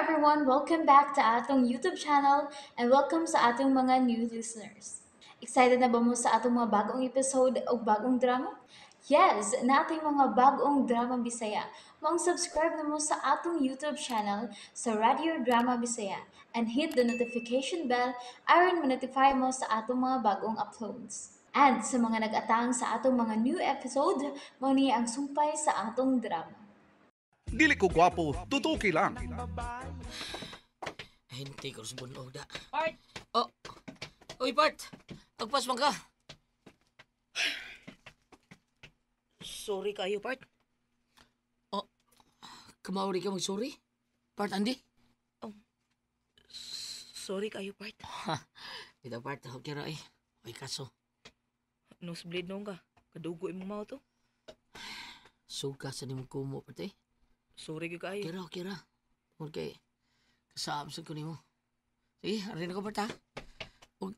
everyone, welcome back to atong YouTube channel and welcome sa atong mga new listeners. Excited na ba mo sa atong mga bagong episode o bagong drama? Yes, na ating mga bagong drama Bisaya. Mag-subscribe na mo sa atong YouTube channel sa Radio Drama Bisaya and hit the notification bell aron ma-notify mo sa atong mga bagong uploads. And sa mga nag-atang sa atong mga new episode, mo ni ang sumpay sa atong drama. Dili ko gwapo, tutuki lang. Hintay ko sa bunog da. Part! Oh! Uy, Part! Agpas man ka! Sorry kayo, Part. Kamauri ka mag-sorry? Part, Andy? Sorry kayo, Part. Ito, Part. Okay ra eh. Ay, kaso. Nosebleed nung ka. Kadugo imong mao to. Suga sa nimong kumo, Part eh. Sorry kayo. Okay ra. Okay. Kasaamsan ko nimo. Sige, arin ako, Part ha? Ug,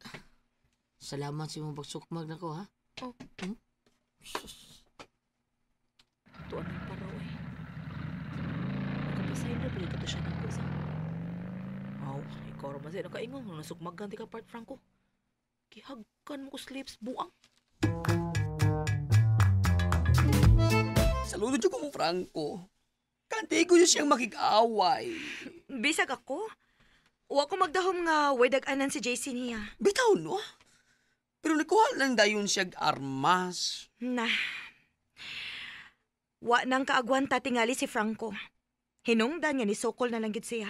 salamat sa imong pagsukmag na ko, ha? Oh. Sus. Tuan ng paraw eh. Nakapasay na balik ito siya ng kusa. Aw, ikaw raman siya nakaingon. Nasukmagan ti ka, Part Franco. Kihagkan mo ko slips buang. Saludo dyan ko mo, Franco. Kante ko siyang makik-away. Bisag ako. Wa ko magdahom nga way dag-anan si JC niya. Bitaw, no? Pero nakuha lang dayon siyang armas. Na. Wa nang kaagwanta tingali si Franco. Hinungdan nga ni Sokol na lang gid siya.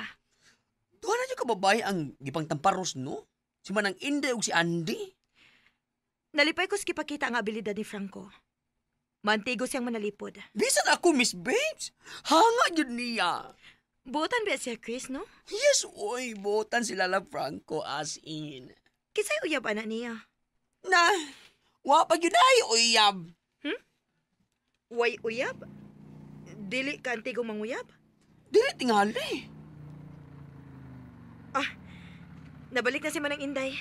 Tuwa na dyan kababay ang gipang tamparos, no? Si Manang Inday ug si Andy. Nalipay ko skipakita ang abilidad ni Franco. Mantigo siyang manalipod. Bisan ako, Miss Babes. Hanga yun niya. Buotan ba siya, Chris, no? Yes, oy. Botan sila lang Franco as in. Kisay uyab anak niya. Na, wapag yun ay uyab. Way uyab? Dili ka antigo manguyab? Dili tingali. Nabalik na si Manang Inday.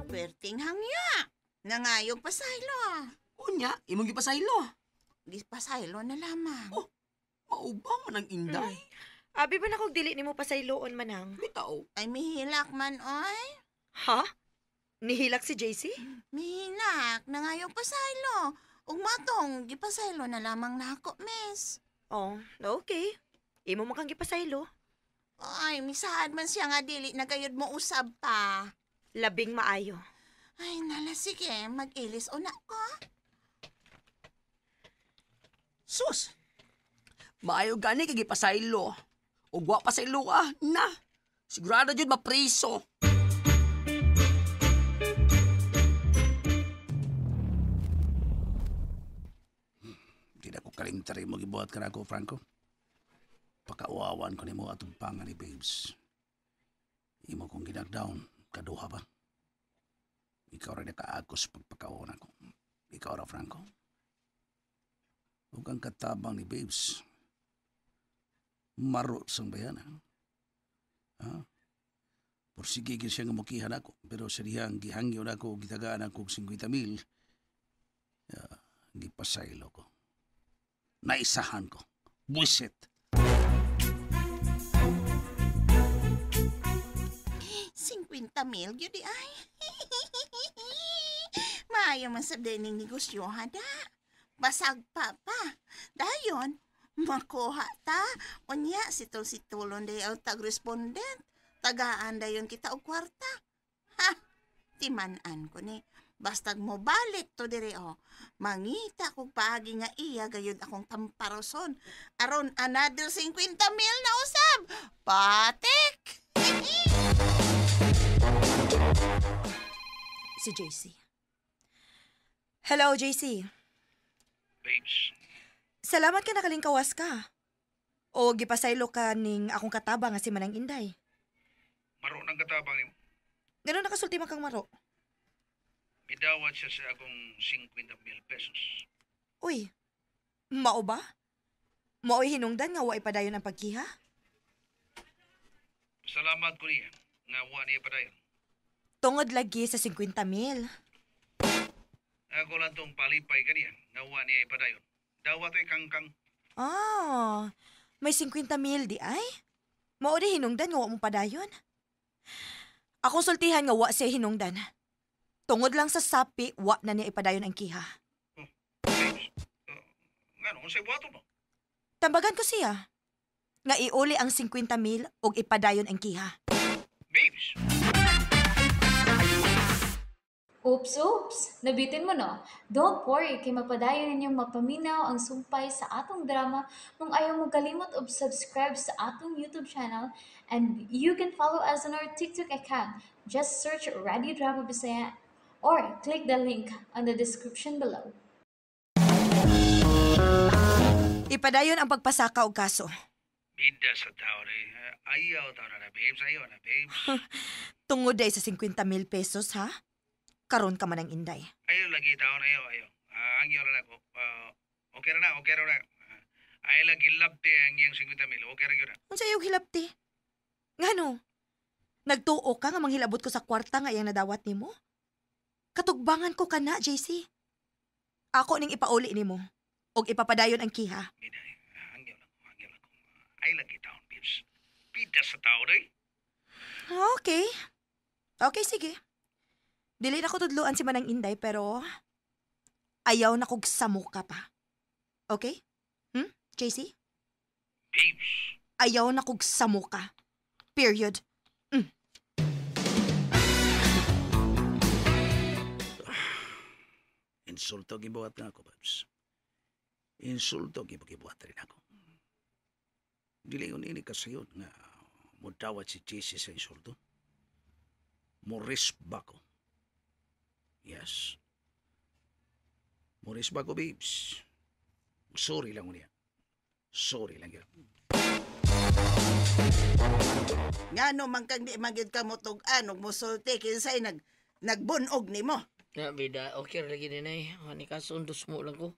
Perting hangya. Nangayong pasaylo. Unya, imong gipasaylo. Pasaylo na lamang. Oh. Maubang Manang Inday. Abi ba na kog dili nimo pasayloon manang? Bitaw. Ay, mihilak man, oy. Ha? Nihilak si JC? Mihilak. Nangayong pasaylo. Ug matong, gipasaylo na lamang na ako, miss. Oh, okay. Imo man kang gipasaylo. Ay, misaad man siya nga dili na gayud mo usab pa. Labing maayo. Ay, nala, sige. Mag-ilis una ko. Sus! Maayo gani kay gipasaylo. O gwa pasaylo ka, na. Sigurado jud mapriso. Di na ko kalingtari mo gibuhat ka na ako, Franco. Pakauawan ko ni mo atong pangan ni Babes. Imo kong ginagdown, kaduha ba? Ikaw rin nakaagos pagpakaon ako. Ikaw ra, Franco. Huwag ang katabang ni Babes. Maro sang bayan, ha? Ha? Porsigigil siya nga mukihan ako, pero sa dihang gihangyo na ako, gitagaan ako 50,000. Gipasaylo ko. Naisahan ko. Buisit. 50,000, yun di ay. Maayo man sa dining negosyo, hada. Basag pa. Dayon, makuha ta. Unya, sitol-situlon dayon tag-respondent. Tagaan dayon kita og kwarta. Ha, timanan ko ni. Bastag mo balik to dire o. Mangita kog paagi nga iya gayud akong tamparoson. Aron another 50,000 na usab. Patik! Si JC. Hello, JC. Babes, Salamat ka nakalingkawas ka. O gipasaylo ka ning akong kataba nga si Manang Inday. maro ng katabang ni mo. Ganun nakasulti man kang maro. Midawat siya sa akong 50,000 pesos. Uy, mao ba? Mao'y hinungdan nga wa ipadayon ang pagkiha? Salamat ko niya. Nga wa niya padayon. Tungod lagi sa 50,000. Ako lang tong palipay kaniya. Nga wa niya ipadayon. Dawat ay kangkang. Ah, may 50,000 di ay? Mao di hinungdan nga wa mo padayon. Akong sultihan nga wa siya hinungdan. Tungod lang sa sapi, wa na niya ipadayon ang kiha. Ngano, kung sa'yo buhaton mo? Tambagan ko siya. Nga iuli ang 50,000 og ipadayon ang kiha. Babes! Oops! Nabitin mo no? Don't worry, kay mapadayon ninyong mapaminaw ang sumpay sa atong drama kung ayaw mo kalimot og subscribe sa atong YouTube channel and you can follow us on our TikTok account. Just search Radio Drama Bisaya or click the link on the description below. Ipadayon ang pagpasaka og kaso. Bida sa tao rin. Ayaw tao na babes. Ayaw na, babes. Tungod ay sa 50,000 pesos ha? Karon ka man ang inday. Ayaw lagi tao na ayaw. Ang iyo na ako. Okay na. Ayaw lagi labte ang iyang 50,000. Okay na yun. Unsa yung hilabti? Ngano? Nagtuo ka nga manghilabot ko sa kwarta nga iyang nadawat nimo? Katugbangan ko kana, JC. Ako ning ipauli nimo og ipapadayon ang kiha. Bida, ang iyo lang. Ayaw lagi tao, babes. Bida sa tao rin. Okay. Okay, sige. Dili na ko tudluan si Manang Inday pero ayaw na kog samuka pa. Okay? JC? Babes. Ayaw na kog samuka. Period. Insulto gibuhat nga ako, babes. Insulto gibuhat rin ako. Dili yun ini kasayon nga mudawat si JC sa insulto. Morisba ko. Yes. Morisba ko, babes. Sorry lang niya. Sorry lang yun. Ngano man kang di magyud ka mo tug-an ug musulti kinsay nagbunog nimo. Na, bida, okay lagi din ay. Ani kasundos mo lang ko.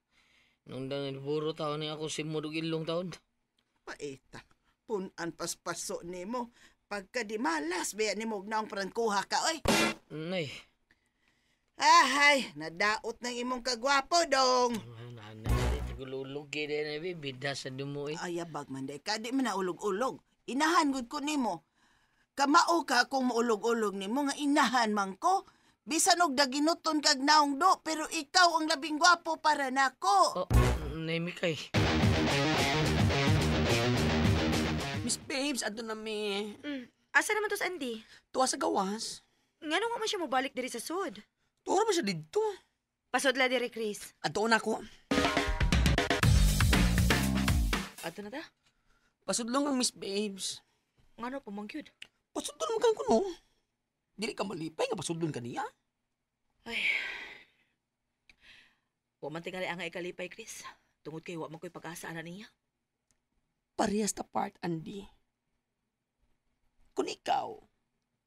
Nung buro taon ni ako simudog ilong taon. Paita. Punan paspaso nimo. Pagka di malas biya nimo og naong prangkuha ka oy. Nay. Ahay, nadaot ng imong kagwapo dong. Nanay, tigululugi din ay bida sa dumo eh. Ayabag man day ka di man na ulog-ulog. Inahan gud ko nimo. Kamao ka kung maulog-ulog nimo nga inahan man ko. Bisan og daginuton kag naong do, pero ikaw ang labing gwapo para nako. Oh, Nay Mikay. Miss Babes, ato na mi. Asa naman to sa Andy? Tuwa sa gawas. Ngano nga man siya mobalik diri sa sud? Tuwa ba siya dito? Pasudla diri, Chris. Ato na ko. Ato na ta? Pasudlong ang Miss Babes. Ngano pamangyud? Pasudlong mo kang kuno. Dili ka malipay nga pasudlong ka niya. Ay. Wa man tingali ang ikalipay, Chris. Tungod kay wa man ko'y pag-asa ana niya. Parehas ta part, Andy. Kung ikaw,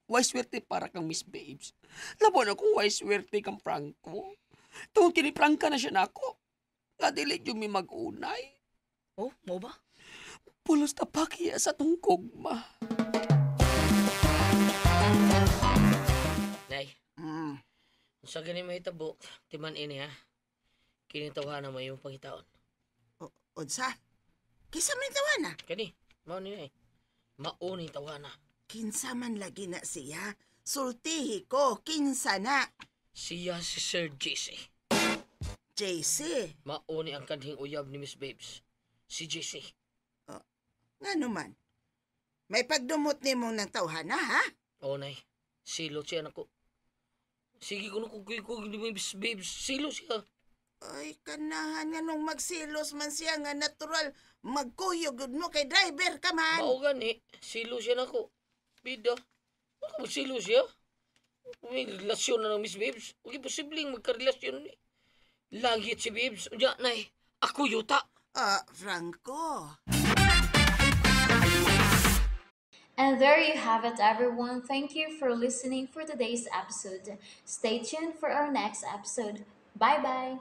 why swerte para kang Miss Babes? Labo na kung why swerte kang Franco. Tungod kini Franca na siya nako. Nga dili yung may mag-unay. Oh, mo ba? Pulos ta pakiya sa tungkogma. Nay, Mm. sa ganin mo hitabo, timan ini ha. Kinitawa na mo yung pangitaon. Unsa? Kisa man tawana? Kani, mao ni ay. Mauni tawana. Kinsa man lagi na siya. Sultihi ko, kinsa na. Siya si Sir JC. JC, Mauni ang kanhing uyab ni Miss Babes. Si JC. nga naman. May pagdumot ni mong ng tawhana, ha? Oo, Nay. Silo siya nako. Sige ko na kung ni Miss Babes. Silo siya. Ay, kanahan nga nung magsilos man siya nga natural. Magkuyog gud mo kay driver ka man. Mao gani. Silo siya nako. Bida. Baka magsilo siya. May relasyon na ng Miss Babes. Huwag posibleng magkarelasyon ni. Langit si Babes. Unya, Nay. Ako yuta. Franco. And there you have it, everyone. Thank you for listening for today's episode. Stay tuned for our next episode. Bye bye.